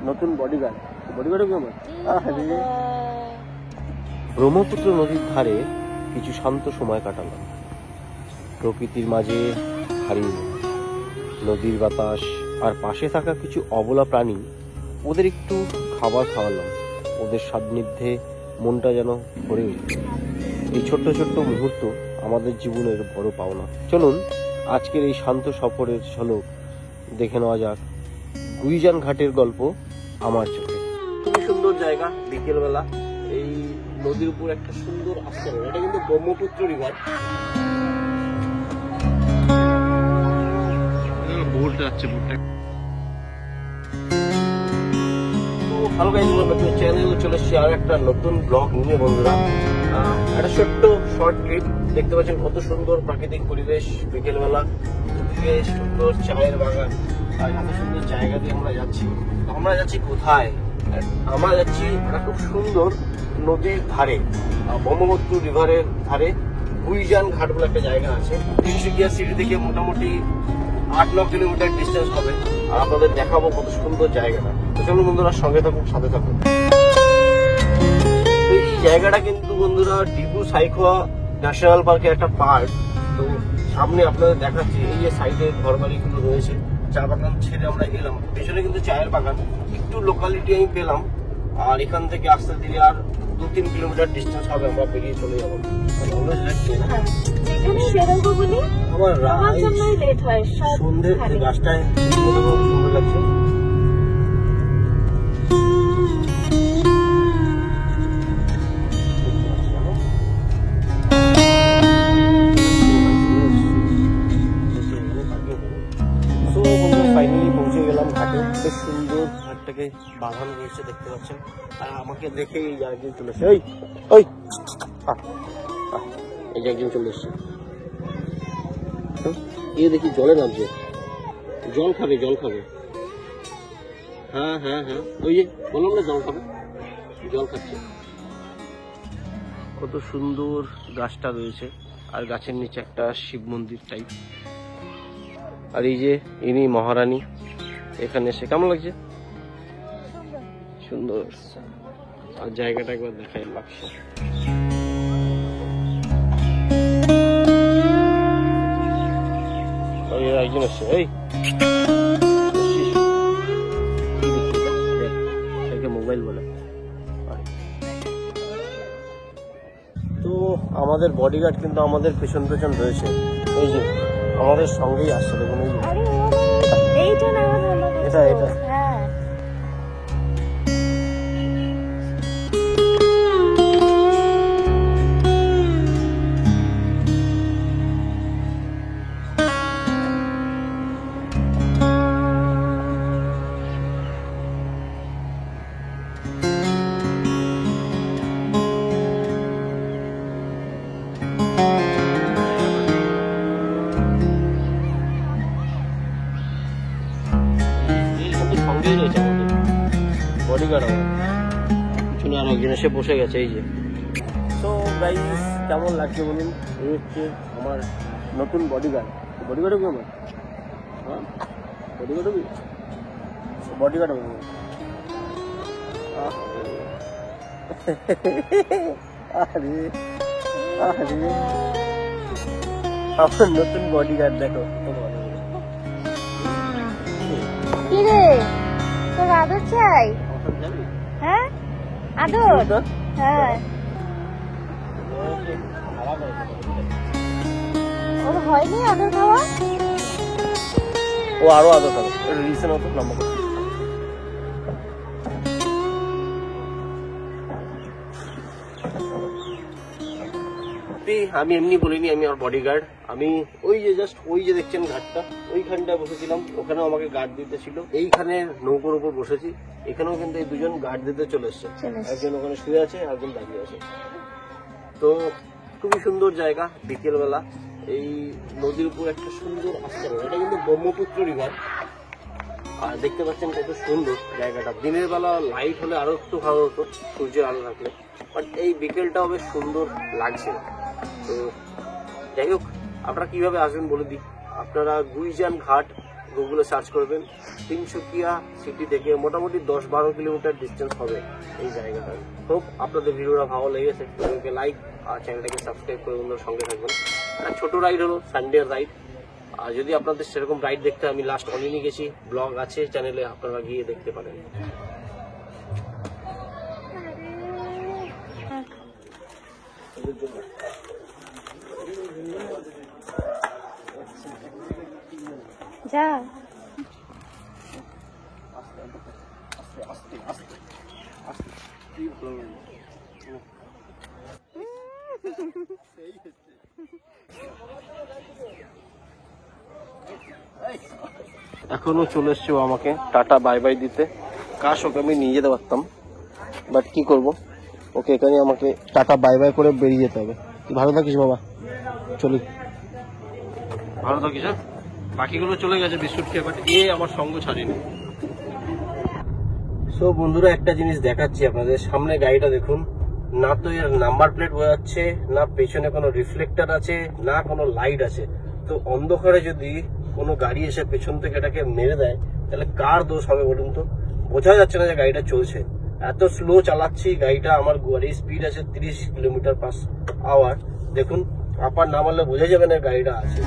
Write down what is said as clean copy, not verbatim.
নতুন বডিগার্ড ব্রহ্মপুত্র নদীর ধারে কিছু শান্ত সময় কাটালাম। প্রকৃতির মাঝে হারিয়ে নদীর বাতাস আর পাশে থাকা কিছু অবলা প্রাণী, ওদের একটু খাবার খাওয়ালাম। ওদের সান্নিধ্যে মনটা যেন ভরে উঠল। এই ছোট্ট ছোট্ট মুহূর্ত আমাদের জীবনের বড় পাওনা। চলুন আজকের এই শান্ত সফরের ঝলক দেখে নেওয়া যাক গুইজান ঘাটের গল্প আমার চোখে। খুবই সুন্দর জায়গা, বিকেলবেলা এই নদীর উপর একটা সুন্দর আশ্রয়। এটা কিন্তু ব্রহ্মপুত্র রিভার। বোটটা যাচ্ছে, বোটটা। হ্যালো গাইস, চ্যানেলে চলে এসেছি আর একটা নতুন ব্লগ নিয়ে বন্ধুরা। একটা ছোট্ট শর্ট ক্লিপ দেখতে পাচ্ছেন, কত সুন্দর প্রাকৃতিক পরিবেশ বিকেলবেলা, সুন্দর চায়ের বাগান আর এত সুন্দর জায়গা দিয়ে আমরা যাচ্ছি। আমরা যাচ্ছি কোথায়? আমরা যাচ্ছি একটা খুব সুন্দর নদীর ধারে, ব্রহ্মপুত্র রিভারের ধারে গুইজান ঘাট বলে একটা জায়গা আছে। তিনসুকিয়া সিটি থেকে মোটামুটি 8-9 কিলোমিটার ডিস্টেন্স হবে। আর আপনাদের দেখাবো কত সুন্দর জায়গাটা। তো চলুন বন্ধুরা, সঙ্গে থাকুন, সাথে থাকুন। তো এই জায়গাটা কিন্তু বন্ধুরা ডিব্রু সাইখোয়া ন্যাশনাল পার্কের একটা পার্ক। তো সামনে আপনাদের দেখাচ্ছি, এই যে সাইডে ঘরবাড়িগুলো রয়েছে, চা বাগান ছেড়ে আমরা এলাম। পেছনে কিন্তু চায়ের বাগান, একটু লোকালিটি আমি পেলাম। আর এখান থেকে আসতে দিলে আর 2-3 কিলোমিটার ডিস্টেন্স হবে, আমরা বেরিয়ে চলে যাবো। সন্ধ্যে গাছটায় সুন্দর লাগছে। ফাইনালি পৌঁছে গেলাম ঘাটে। বেশ সুন্দর ঘাটটাকে বাঁধানো রয়েছে, দেখতে পাচ্ছেন। আর আমাকে দেখে এই একজন চলে এসছে, এই যে একজন চলে এসছে। দেখি জলে নামছে, জল খাবে, জল খাবে। হ্যাঁ হ্যাঁ হ্যাঁ, ওই যে বললাম না জল খাবে, জল খাচ্ছে। কত সুন্দর গাছটা রয়েছে, আর গাছের নিচে একটা শিব মন্দির টাইপ। আর এই যে ইনি মহারানী, এখানে এসে কেমন লাগছে? সুন্দর। আর জায়গাটা একবার দেখাই লাগছে। একজন এসছে, এই মোবাইল বলে। তো আমাদের বডিগার্ড কিন্তু আমাদের পেছন পেছন রয়েছে, এই যে আমাদের সঙ্গেই আসছে। দেখুন এটা এটা বডিগার্ড। পিছনে আর একজন এসে বসে গেছে, এই যে। তো গাইস, কেমন লাগছে বলুন? এই হচ্ছে আমার নতুন বডিগার্ড। বডিগার্ড হবে আমার, হ্যাঁ বডিগার্ড হবে, বডিগার্ড হবে আমার নতুন বডিগার্ড। দেখো কি রে, তোর আদর চাই? হ্যাঁ আদর, হ্যাঁ। ওর হয়নি আদর খাওয়া? ও আরো আদর খাবে, রিসেন্ট মতো লম্বা। আমি এমনি বলিনি আমি আমার বডিগার্ড। আমি ওই যে জাস্ট ওই যে দেখছেন ঘাটটা, ওইখানটায় বসেছিলাম, ওখানেও আমাকে গার্ড দিতে ছিল। এইখানে নৌকোর উপর বসেছি, এখানেও কিন্তু এই দুজন গার্ড দিতে চলে এসছে। একজন ওখানে শুয়ে আছে, একজন দাঁড়িয়ে আছে। তো খুবই সুন্দর জায়গা, বিকেলবেলা এই নদীর উপর একটা সুন্দর আশ্রয়। এটা কিন্তু ব্রহ্মপুত্র রিভার। আর দেখতে পাচ্ছেন কত সুন্দর জায়গাটা। দিনের বেলা লাইট হলে আরো একটু ভালো হতো, সূর্যের আলো থাকলে, বাট এই বিকেলটাও বেশ সুন্দর লাগছে। তো যাই হোক, আপনারা কিভাবে আসবেন বলে দিই। আপনারা গুইজান ঘাট গুগলে সার্চ করবেন, তিনসুকিয়া সিটি থেকে মোটামুটি 10-12 কিলোমিটার ডিস্টেন্স হবে এই জায়গাটা। হোপ আপনাদের ভিডিওটা ভালো লেগেছে, ভিডিওকে লাইক আর চ্যানেলটাকে সাবস্ক্রাইব করে বন্ধুরা সঙ্গে থাকবেন। ছোট রাইড হলো, সানডে রাইড। আর যদি আপনাদের সেরকম রাইড দেখতে, আমি লাস্ট অনলাইনে গেছি, ব্লগ আছে চ্যানেলে, আপনারা গিয়ে দেখতে পারেন। যা এখনো চলে এসছে ও আমাকে টাটা বাই বাই দিতে। কাশ ওকে আমি নিয়ে যেতে পারতাম, বাট কি করব, ওকে এখানে আমাকে টাটা বাই বাই করে বেরিয়ে যেতে হবে। তুই ভালো থাকিস বাবা, চলি, ভালো থাকিস। হ্যাঁ, বাকিগুলো চলে গেছে বিস্কুট খেয়ে, বাট এ আমার সঙ্গ ছাড়িনি। সো বন্ধুরা, একটা জিনিস দেখাচ্ছি আপনাদের সামনে, গাড়িটা দেখুন, না তো এর নাম্বার প্লেট বোঝাচ্ছে, না পেছনে কোনো রিফ্লেক্টর আছে, না কোনো লাইট আছে। তো অন্ধকারে যদি কোনো গাড়ি এসে পেছন থেকে এটাকে মেরে দেয়, তাহলে কার দোষ হবে বলুন তো? বোঝা যাচ্ছে না যে গাড়িটা চলছে। এত স্লো চালাচ্ছি গাড়িটা, আমার গাড়ির স্পিড আছে 30 কিলোমিটার/আওয়ার। দেখুন, আপার না মারলে বোঝা যাবে না গাড়িটা আছে।